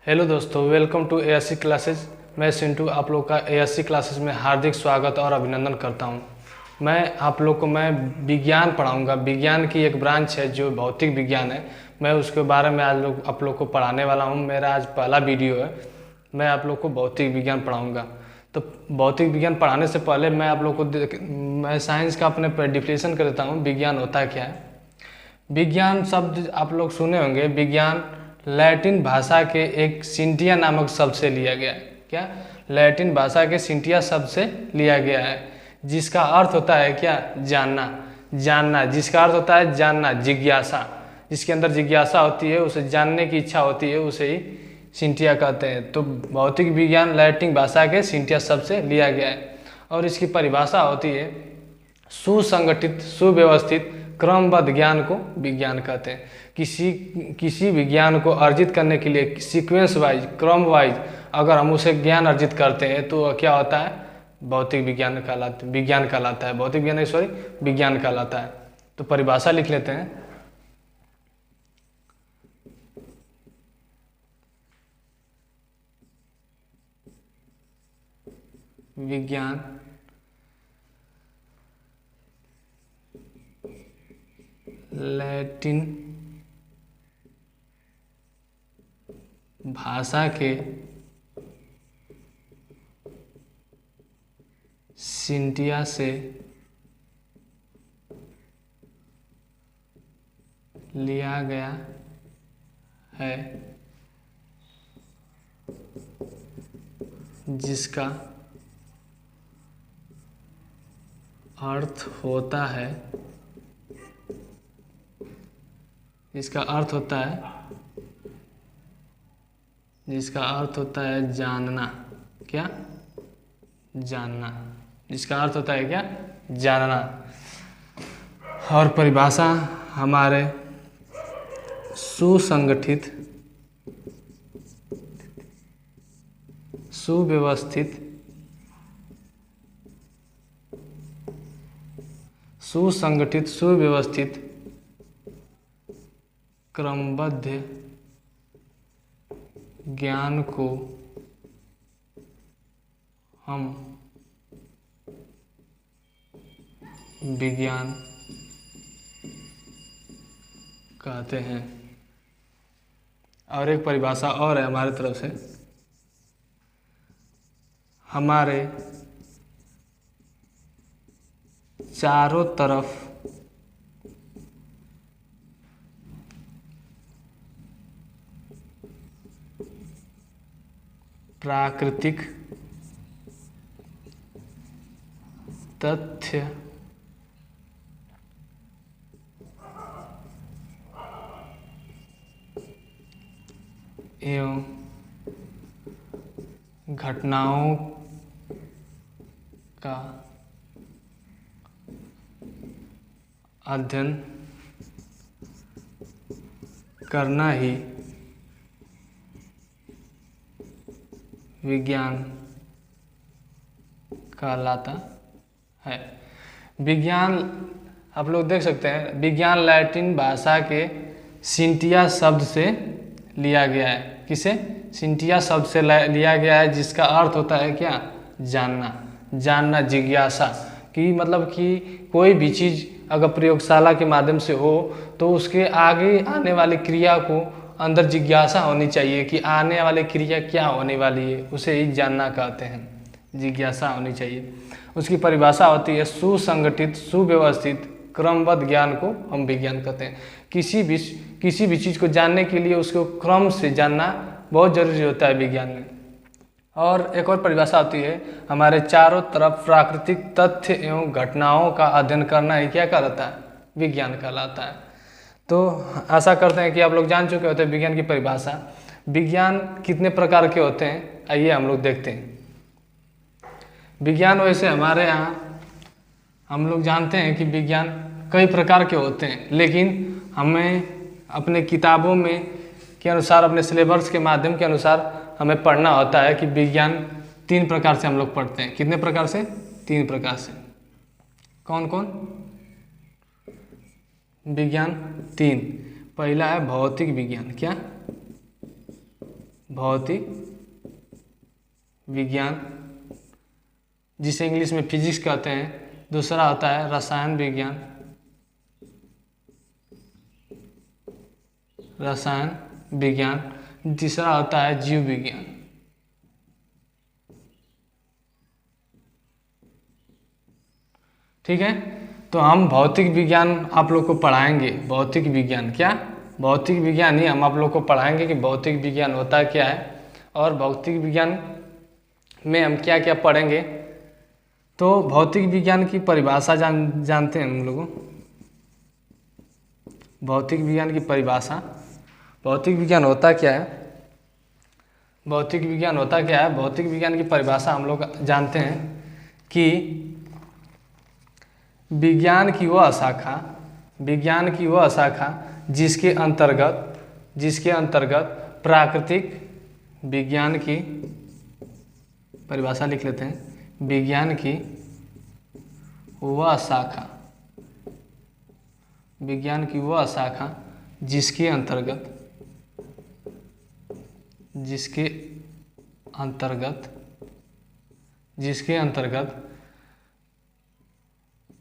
Hello दोस्तों, welcome to ASC classes. मैं सिंटू आप लोग का एएससी क्लासेस में हार्दिक स्वागत और अभिनंदन करता हूं। मैं विज्ञान पढ़ाऊंगा। विज्ञान की एक ब्रांच है जो भौतिक विज्ञान है। मैं उसके बारे में आज आप लोग को पढ़ाने वाला हूं। मेरा आज पहला वीडियो है। मैं आप लोग को भौतिक विज्ञान पढ़ाऊँगा। तो भौतिक विज्ञान पढ़ाने से पहले मैं आप लोग को मैं साइंस का अपने डिफिनेशन कर देता हूँ। विज्ञान होता क्या है। विज्ञान शब्द आप लोग सुने होंगे। विज्ञान लैटिन भाषा के एक सिंटिया नामक शब्द से लिया गया है। क्या? लैटिन भाषा के सिंटिया शब्द से लिया गया है, जिसका अर्थ होता है क्या? जानना। जानना, जिसका अर्थ होता है जानना, जिज्ञासा। जिसके अंदर जिज्ञासा होती है, उसे जानने की इच्छा होती है, उसे ही सिंटिया कहते हैं। तो भौतिक विज्ञान लैटिन भाषा के सिंटिया शब्द से लिया गया है और इसकी परिभाषा होती है सुसंगठित, सुव्यवस्थित, क्रमबद्ध ज्ञान को विज्ञान कहते हैं। किसी विज्ञान को अर्जित करने के लिए सीक्वेंस वाइज, क्रम वाइज अगर हम उसे ज्ञान अर्जित करते हैं तो क्या होता है? भौतिक विज्ञान कहलाता है। भौतिक विज्ञान विज्ञान कहलाता है। तो परिभाषा लिख लेते हैं। विज्ञान लैटिन भाषा के सिंटिया से लिया गया है, जिसका अर्थ होता है जानना। क्या? जानना। जिसका अर्थ होता है क्या? जानना। और परिभाषा हमारे सुसंगठित, सुव्यवस्थित, क्रमबद्ध ज्ञान को हम विज्ञान कहते हैं। और एक परिभाषा और है हमारी तरफ से। हमारे चारों तरफ प्राकृतिक तथ्य एवं घटनाओं का अध्ययन करना ही विज्ञान कहलाता है। विज्ञान आप लोग देख सकते हैं। विज्ञान लैटिन भाषा के सिंटिया शब्द से लिया गया है। किसे? सिंटिया शब्द से लिया गया है, जिसका अर्थ होता है क्या? जानना। जानना, जिज्ञासा। कि मतलब कि कोई भी चीज़ अगर प्रयोगशाला के माध्यम से हो तो उसके आगे आने वाली क्रिया को अंदर जिज्ञासा होनी चाहिए कि आने वाली क्रिया क्या होने वाली है, उसे ही जानना कहते हैं। जिज्ञासा होनी चाहिए। उसकी परिभाषा होती है सुसंगठित, सुव्यवस्थित, क्रमबद्ध ज्ञान को हम विज्ञान कहते हैं। किसी भी चीज़ को जानने के लिए उसको क्रम से जानना बहुत जरूरी होता है विज्ञान में। और एक और परिभाषा होती है हमारे चारों तरफ प्राकृतिक तथ्य एवं घटनाओं का अध्ययन करना ही क्या कहलाता है? विज्ञान कहलाता है। तो आशा करते हैं कि आप लोग जान चुके होते हैं विज्ञान की परिभाषा। विज्ञान कितने प्रकार के होते हैं, आइए हम लोग देखते हैं। विज्ञान वैसे हमारे यहाँ हम लोग जानते हैं कि विज्ञान कई प्रकार के होते हैं, लेकिन हमें अपने किताबों में के अनुसार, अपने सिलेबस के माध्यम के अनुसार हमें पढ़ना होता है कि विज्ञान 3 प्रकार से हम लोग पढ़ते हैं। कितने प्रकार से? 3 प्रकार से। कौन कौन? विज्ञान 3। पहला है भौतिक विज्ञान। क्या? भौतिक विज्ञान, जिसे इंग्लिश में फिजिक्स कहते हैं। दूसरा होता है रसायन विज्ञान, रसायन विज्ञान। तीसरा होता है जीव विज्ञान। ठीक है, तो हम भौतिक विज्ञान आप लोग को पढ़ाएंगे। भौतिक विज्ञान क्या, भौतिक विज्ञान ही हम आप लोग को पढ़ाएंगे कि भौतिक विज्ञान होता क्या है और भौतिक विज्ञान में हम क्या क्या पढ़ेंगे। तो भौतिक विज्ञान की परिभाषा जानते हैं हम लोग। भौतिक विज्ञान की परिभाषा, भौतिक विज्ञान होता क्या है, भौतिक विज्ञान होता क्या है। भौतिक विज्ञान की परिभाषा हम लोग जानते हैं कि विज्ञान की वह शाखा, विज्ञान की वह शाखा जिसके अंतर्गत प्राकृतिक विज्ञान की परिभाषा लिख लेते हैं। विज्ञान की वह शाखा, विज्ञान की वह शाखा जिसके अंतर्गत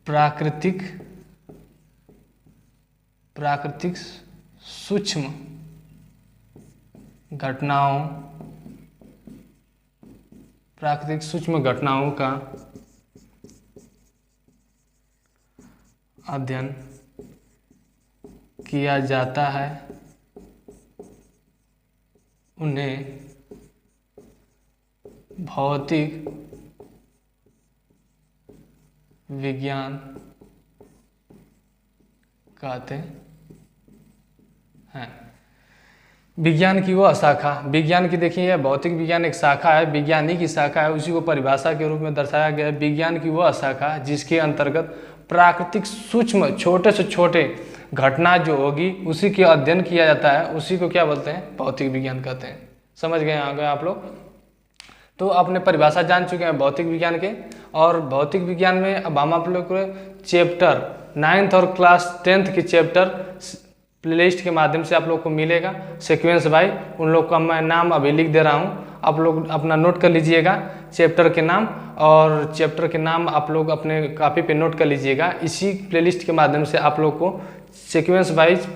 प्राकृतिक सूक्ष्म घटनाओं का अध्ययन किया जाता है, उन्हें भौतिक विज्ञान कहते हैं। विज्ञान की वह शाखा, विज्ञान की देखिए भौतिक विज्ञान एक शाखा है, विज्ञानी की शाखा है, उसी को परिभाषा के रूप में दर्शाया गया है। विज्ञान की वह शाखा जिसके अंतर्गत प्राकृतिक सूक्ष्म छोटे से छोटे घटना जो होगी उसी के अध्ययन किया जाता है, उसी को क्या बोलते हैं, भौतिक विज्ञान कहते हैं। समझ गए आ गए आप लोग। तो आपने परिभाषा जान चुके हैं भौतिक विज्ञान के। और भौतिक विज्ञान में अब हम आप लोग को चैप्टर 9th और क्लास 10th के चैप्टर प्लेलिस्ट के माध्यम से आप लोग को मिलेगा सीक्वेंस बाई। उन लोग का मैं नाम अभी लिख दे रहा हूँ, आप लोग अपना नोट कर लीजिएगा चैप्टर के नाम, और चैप्टर के नाम आप लोग अपने कॉपी पे नोट कर लीजिएगा। इसी प्लेलिस्ट के माध्यम से आप लोग को सीक्वेंस वाइज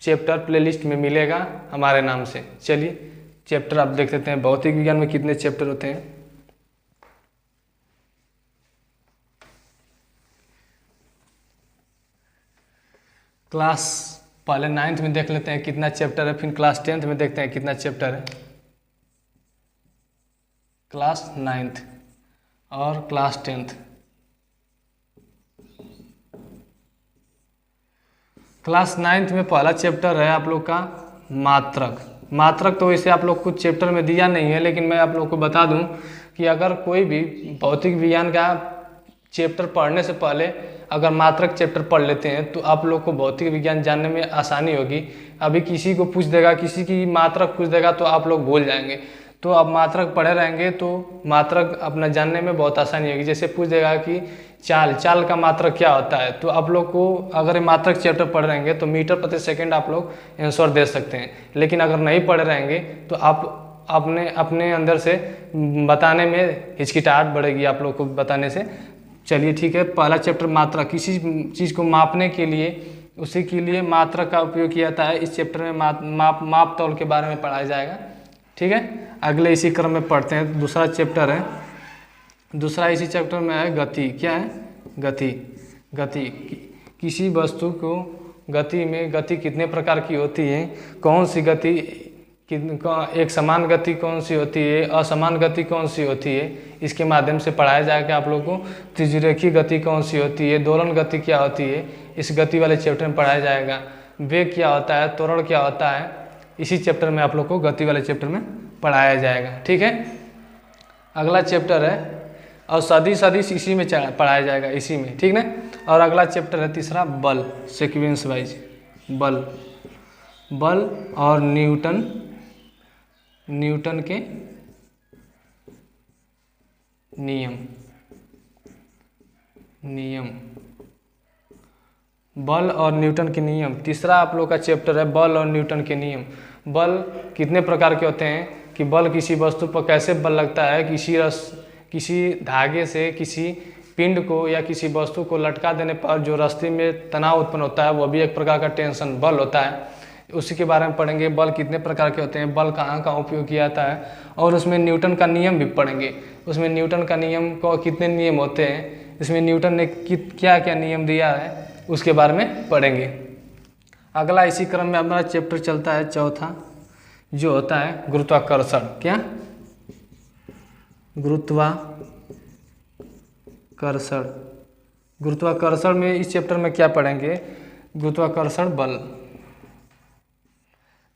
चैप्टर प्लेलिस्ट में मिलेगा हमारे नाम से। चलिए चैप्टर आप देख लेते हैं, भौतिक विज्ञान में कितने चैप्टर होते हैं। क्लास पहले 9th में देख लेते हैं कितना चैप्टर है, फिर क्लास 10th में देखते हैं कितना चैप्टर है। क्लास 9th और क्लास 10th। क्लास 9th में पहला चैप्टर है आप लोग का मात्रक। मात्रक तो वैसे आप लोग कुछ चैप्टर में दिया नहीं है, लेकिन मैं आप लोग को बता दूं कि अगर कोई भी भौतिक विज्ञान का चैप्टर पढ़ने से पहले अगर मात्रक चैप्टर पढ़ लेते हैं तो आप लोग को भौतिक विज्ञान जानने में आसानी होगी। अभी किसी को पूछ देगा, किसी की मात्रक पूछ देगा तो आप लोग भूल जाएंगे। तो अब मात्रक पढ़े रहेंगे तो मात्रक अपना जानने में बहुत आसानी होगी। जैसे पूछ देगा कि चाल का मात्रक क्या होता है, तो आप लोग को अगर ये मात्रक चैप्टर पढ़ रहेंगे तो मीटर प्रति सेकंड आप लोग आंसर दे सकते हैं। लेकिन अगर नहीं पढ़े रहेंगे तो आप अपने अंदर से बताने में हिचकिचाहट बढ़ेगी आप लोग को बताने से। चलिए ठीक है, पहला चैप्टर मात्रा, किसी चीज़ को मापने के लिए उसी के लिए मात्रक का उपयोग किया जाता है। इस चैप्टर में माप तौल के बारे में पढ़ाया जाएगा। ठीक है, अगले इसी क्रम में पढ़ते हैं। दूसरा चैप्टर है, दूसरा इसी चैप्टर में है गति। क्या है, गति। किसी वस्तु को गति में, गति कितने प्रकार की होती है, कौन सी गति, एक समान गति कौन सी होती है, असमान गति कौन सी होती है, इसके माध्यम से पढ़ाया जाएगा आप लोगों को। त्रिज्यरेखीय गति कौन सी होती है, दोलन गति क्या होती है, इस गति वाले चैप्टर में पढ़ाया जाएगा। वेग क्या होता है, त्वरण क्या होता है, इसी चैप्टर में आप लोग को गति वाले चैप्टर में पढ़ाया जाएगा। ठीक है, अगला चैप्टर है और सदिश इसी में पढ़ाया जाएगा, इसी में। ठीक ना। और अगला चैप्टर है तीसरा बल, सीक्वेंस वाइज बल और न्यूटन के नियम। बल और न्यूटन के नियम तीसरा आप लोग का चैप्टर है, बल और न्यूटन के नियम। बल कितने प्रकार के होते हैं, कि बल किसी वस्तु पर कैसे बल लगता है, किसी धागे से किसी पिंड को या किसी वस्तु को लटका देने पर जो रस्सी में तनाव उत्पन्न होता है, वह भी एक प्रकार का टेंशन बल होता है। उसी के बारे में पढ़ेंगे। बल कितने प्रकार के होते हैं, बल कहाँ कहाँ उपयोग किया जाता है, और उसमें न्यूटन का नियम भी पढ़ेंगे। उसमें न्यूटन का नियम को कितने नियम होते हैं, इसमें न्यूटन ने क्या क्या नियम दिया है, उसके बारे में पढ़ेंगे। अगला इसी क्रम में हमारा चैप्टर चलता है चौथा, जो होता है गुरुत्वाकर्षण। क्या? गुरुत्वाकर्षण। गुरुत्वाकर्षण में इस चैप्टर में क्या पढ़ेंगे, गुरुत्वाकर्षण बल।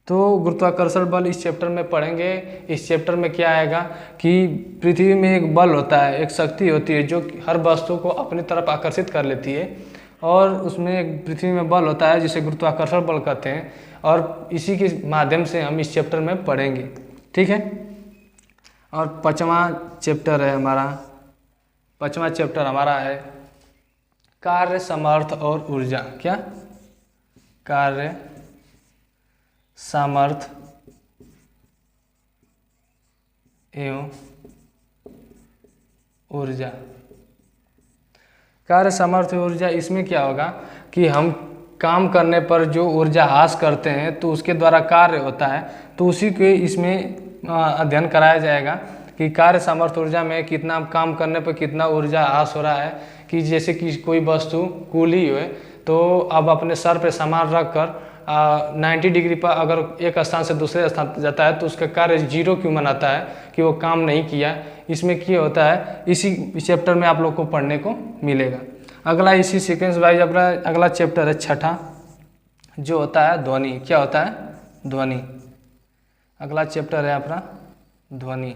तो गुरुत्वाकर्षण बल इस चैप्टर में पढ़ेंगे। इस चैप्टर में क्या आएगा कि पृथ्वी में एक बल होता है, एक शक्ति होती है जो हर वस्तु को अपनी तरफ आकर्षित कर लेती है, और उसमें एक पृथ्वी में बल होता है जिसे गुरुत्वाकर्षण बल कहते हैं, और इसी के माध्यम से हम इस चैप्टर में पढ़ेंगे। ठीक है। और पांचवा चैप्टर है कार्य, सामर्थ और ऊर्जा। क्या? कार्य, सामर्थ एवं ऊर्जा। कार्य, सामर्थ्य, ऊर्जा, इसमें क्या होगा कि हम काम करने पर जो ऊर्जा हास करते हैं तो उसके द्वारा कार्य होता है, तो उसी के इसमें अध्ययन कराया जाएगा कि कार्य, सामर्थ्य, ऊर्जा में कितना काम करने पर कितना ऊर्जा हास हो रहा है। कि जैसे कि कोई वस्तु कूली हुए, तो अब अपने सर पे सामान रख कर 90 डिग्री पर अगर एक स्थान से दूसरे स्थान पर जाता है तो उसका कार्य 0 क्यों मनाता है, कि वो काम नहीं किया। इसमें क्या होता है, इसी चैप्टर में आप लोग को पढ़ने को मिलेगा। अगला इसी सीक्वेंस वाइज अपना अगला चैप्टर है छठा, जो होता है ध्वनि। क्या होता है? ध्वनि। अगला चैप्टर है अपना ध्वनि।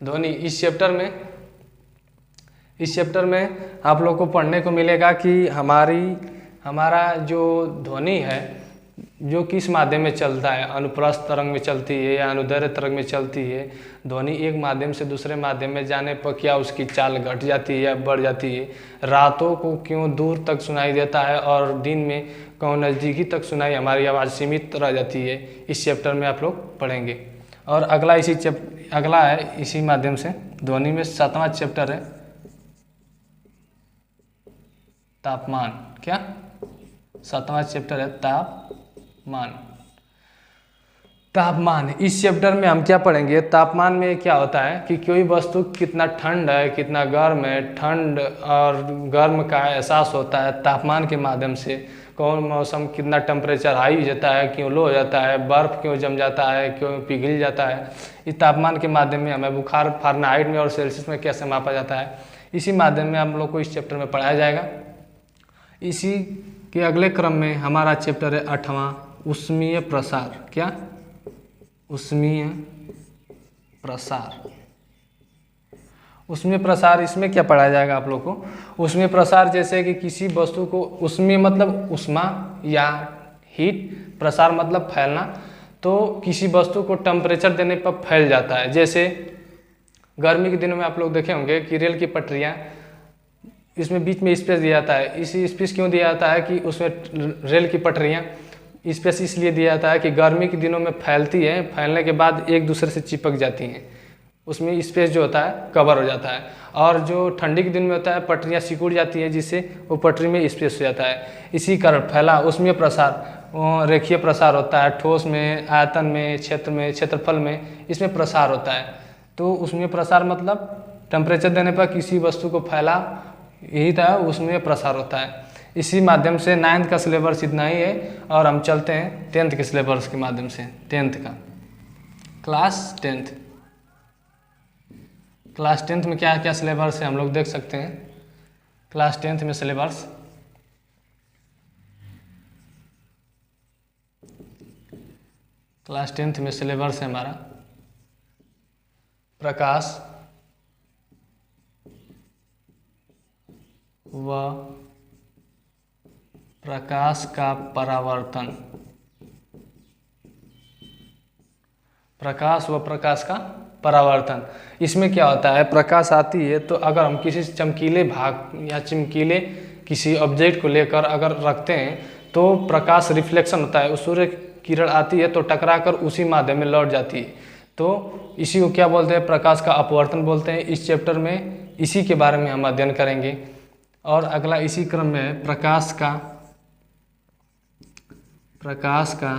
ध्वनि इस चैप्टर में आप लोग को पढ़ने को मिलेगा कि हमारा जो ध्वनि है जो किस माध्यम में चलता है, अनुप्रस्थ तरंग में चलती है या अनुदैर्ध्य तरंग में चलती है। ध्वनि एक माध्यम से दूसरे माध्यम में जाने पर क्या उसकी चाल घट जाती है या बढ़ जाती है, रातों को क्यों दूर तक सुनाई देता है और दिन में क्यों नज़दीकी तक सुनाई हमारी आवाज़ सीमित रह जाती है, इस चैप्टर में आप लोग पढ़ेंगे। और अगला है इसी माध्यम से ध्वनि में सातवां चैप्टर है तापमान। क्या? सातवां चैप्टर है तापमान। इस चैप्टर में हम क्या पढ़ेंगे, तापमान में क्या होता है कि कोई वस्तु कितना ठंड है, कितना गर्म है, ठंड और गर्म का एहसास होता है तापमान के माध्यम से। कौन मौसम कितना टेम्परेचर हाई हो जाता है, क्यों लो हो जाता है, बर्फ़ क्यों जम जाता है, क्यों पिघल जाता है, इस तापमान के माध्यम में हमें बुखार फ़ारेनहाइट में और सेल्सियस में कैसे मापा जाता है, इसी माध्यम में हम लोग को इस चैप्टर में पढ़ाया जाएगा। इसी के अगले क्रम में हमारा चैप्टर है आठवां, ऊष्मीय प्रसार। क्या? ऊष्मीय प्रसार। ऊष्मीय प्रसार, इसमें क्या पढ़ाया जाएगा आप लोग को, ऊष्मीय प्रसार जैसे कि किसी वस्तु को, ऊष्मीय मतलब ऊष्मा या हीट, प्रसार मतलब फैलना, तो किसी वस्तु को टेम्परेचर देने पर फैल जाता है। जैसे गर्मी के दिनों में आप लोग देखे होंगे कि रेल की पटरियाँ, इसमें बीच में स्पेस दिया जाता है। इसी स्पेस क्यों दिया जाता है कि उसमें रेल की पटरियाँ स्पेस इसलिए दिया जाता है कि गर्मी के दिनों में फैलती है, फैलने के बाद एक दूसरे से चिपक जाती हैं, उसमें स्पेस जो होता है कवर हो जाता है। और जो ठंडी के दिन में होता है पटरियाँ सिकुड़ जाती है, जिससे वो पटरी में स्पेस हो जाता है। इसी कारण फैला ऊष्मीय प्रसार, रेखीय प्रसार होता है, ठोस में, आयतन में, क्षेत्र में, क्षेत्रफल में, इसमें प्रसार होता है। तो ऊष्मीय प्रसार मतलब टेम्परेचर देने पर किसी वस्तु को फैला, यही था ऊष्मीय प्रसार होता है। इसी माध्यम से 9th का सिलेबस इतना ही है, और हम चलते हैं 10th के सिलेबस के माध्यम से। 10th का क्लास 10th में क्या क्या सिलेबस है हम लोग देख सकते हैं। क्लास 10th में सिलेबस है हमारा प्रकाश व प्रकाश का परावर्तन, प्रकाश व प्रकाश का परावर्तन। इसमें क्या होता है, प्रकाश आती है तो अगर हम किसी चमकीले भाग या चमकीले किसी ऑब्जेक्ट को लेकर अगर रखते हैं तो प्रकाश रिफ्लेक्शन होता है, उस सूर्य किरण आती है तो टकरा कर उसी माध्यम में लौट जाती है, तो इसी को क्या बोलते हैं, प्रकाश का अपवर्तन बोलते हैं। इस चैप्टर में इसी के बारे में हम अध्ययन करेंगे। और अगला इसी क्रम में है प्रकाश का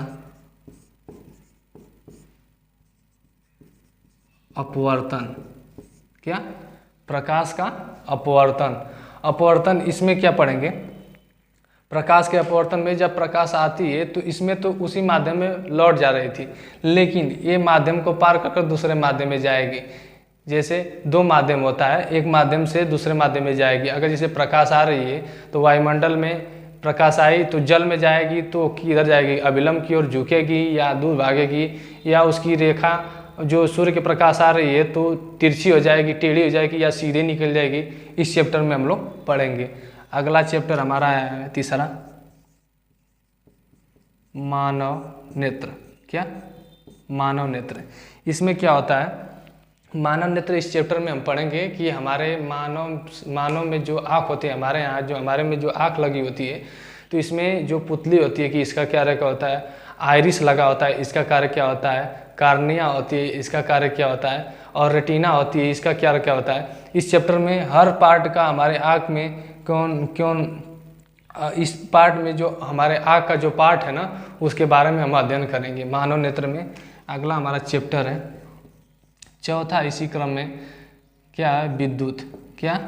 अपवर्तन। क्या? प्रकाश का अपवर्तन इसमें क्या पढ़ेंगे, प्रकाश के अपवर्तन में जब प्रकाश आती है तो इसमें तो उसी माध्यम में लौट जा रही थी, लेकिन ये माध्यम को पार कर दूसरे माध्यम में जाएगी। जैसे दो माध्यम होता है, एक माध्यम से दूसरे माध्यम में जाएगी। अगर जैसे प्रकाश आ रही है तो वायुमंडल में प्रकाश आई तो जल में जाएगी तो किधर जाएगी, अभिलंब की ओर झुकेगी या दूर भागेगी, या उसकी रेखा जो सूर्य के प्रकाश आ रही है तो तिरछी हो जाएगी, टेढ़ी हो जाएगी या सीधे निकल जाएगी। इस चैप्टर में हम लोग पढ़ेंगे। अगला चैप्टर हमारा है तीसरा, मानव नेत्र। क्या? मानव नेत्र। इसमें क्या होता है, मानव नेत्र इस चैप्टर में हम पढ़ेंगे कि हमारे मानव में जो आँख होती है, हमारे यहाँ जो हमारे में जो आँख लगी होती है तो इसमें जो पुतली होती है कि इसका क्या कार्य होता है, आइरिस लगा होता है, इसका कार्य क्या होता है, कार्निया होती है, इसका कार्य क्या होता है, और रेटिना होती है, इसका क्या होता है। इस चैप्टर में हर पार्ट का हमारे आँख में इस पार्ट में जो हमारे आँख का जो पार्ट है ना उसके बारे में हम अध्ययन करेंगे मानव नेत्र में। अगला हमारा चैप्टर है चौथा इसी क्रम में, क्या है, विद्युत। क्या?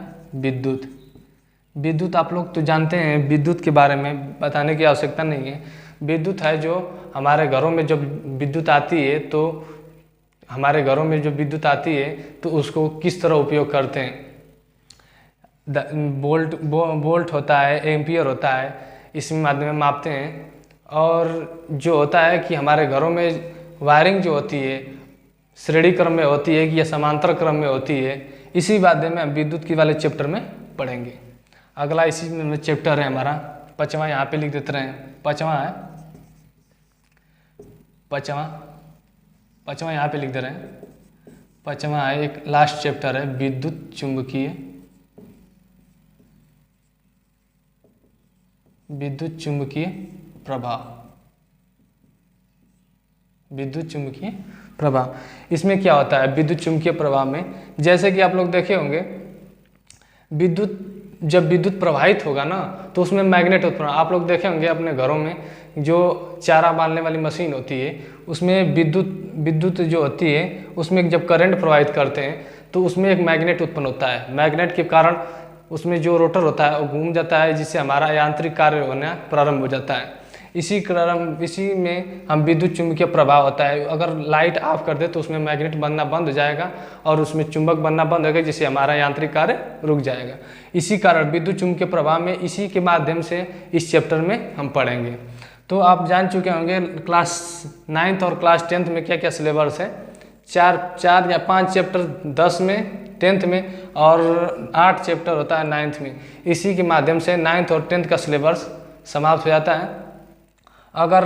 विद्युत आप लोग तो जानते हैं, विद्युत के बारे में बताने की आवश्यकता नहीं है। विद्युत है जो हमारे घरों में जब विद्युत आती है तो हमारे घरों में जो विद्युत आती है तो उसको किस तरह उपयोग करते हैं। वोल्ट होता है, एम्पियर होता है, इस माध्यम में मापते हैं। और जो होता है कि हमारे घरों में वायरिंग जो होती है श्रेणी क्रम में होती है या समांतर क्रम में होती है, इसी माध्यम में हम विद्युत की वाले चैप्टर में पढ़ेंगे। अगला इसी में चैप्टर है हमारा पांचवा, यहाँ पे लिख देते हैं, पांचवा यहाँ पे लिख दे रहे हैं। पांचवा है, एक लास्ट चैप्टर है विद्युत चुंबकीय प्रभाव। इसमें क्या होता है, विद्युत चुंबकीय प्रभाव में जैसे कि आप लोग देखे होंगे, जब विद्युत प्रवाहित होगा ना तो उसमें मैग्नेट उत्पन्न। आप लोग देखे होंगे अपने घरों में जो चारा बांधने वाली मशीन होती है उसमें विद्युत जो होती है उसमें जब करंट प्रवाहित करते हैं तो उसमें एक मैग्नेट उत्पन्न होता है। मैग्नेट के कारण उसमें जो रोटर होता है वो घूम जाता है, जिससे हमारा यांत्रिक कार्य होना प्रारंभ हो जाता है। इसी में हम विद्युत चुंबकीय प्रभाव होता है। अगर लाइट ऑफ कर दे तो उसमें मैग्नेट बनना बंद हो जाएगा और उसमें चुंबक बनना बंद होगा, जिससे हमारा यांत्रिक कार्य रुक जाएगा। इसी कारण विद्युत चुंबकीय प्रभाव में इसी के माध्यम से इस चैप्टर में हम पढ़ेंगे। तो आप जान चुके होंगे क्लास 9th और क्लास 10th में क्या क्या सिलेबस है। 4 या 5 चैप्टर 10 में 10th में और 8 चैप्टर होता है 9th में। इसी के माध्यम से 9th और 10th का सिलेबस समाप्त हो जाता है। अगर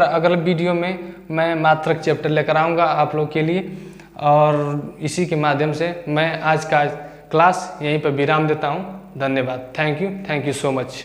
अगले वीडियो में मैं मात्रक चैप्टर लेकर आऊँगा आप लोग के लिए, और इसी के माध्यम से मैं आज का क्लास यहीं पर विराम देता हूँ। धन्यवाद। Thank you so much.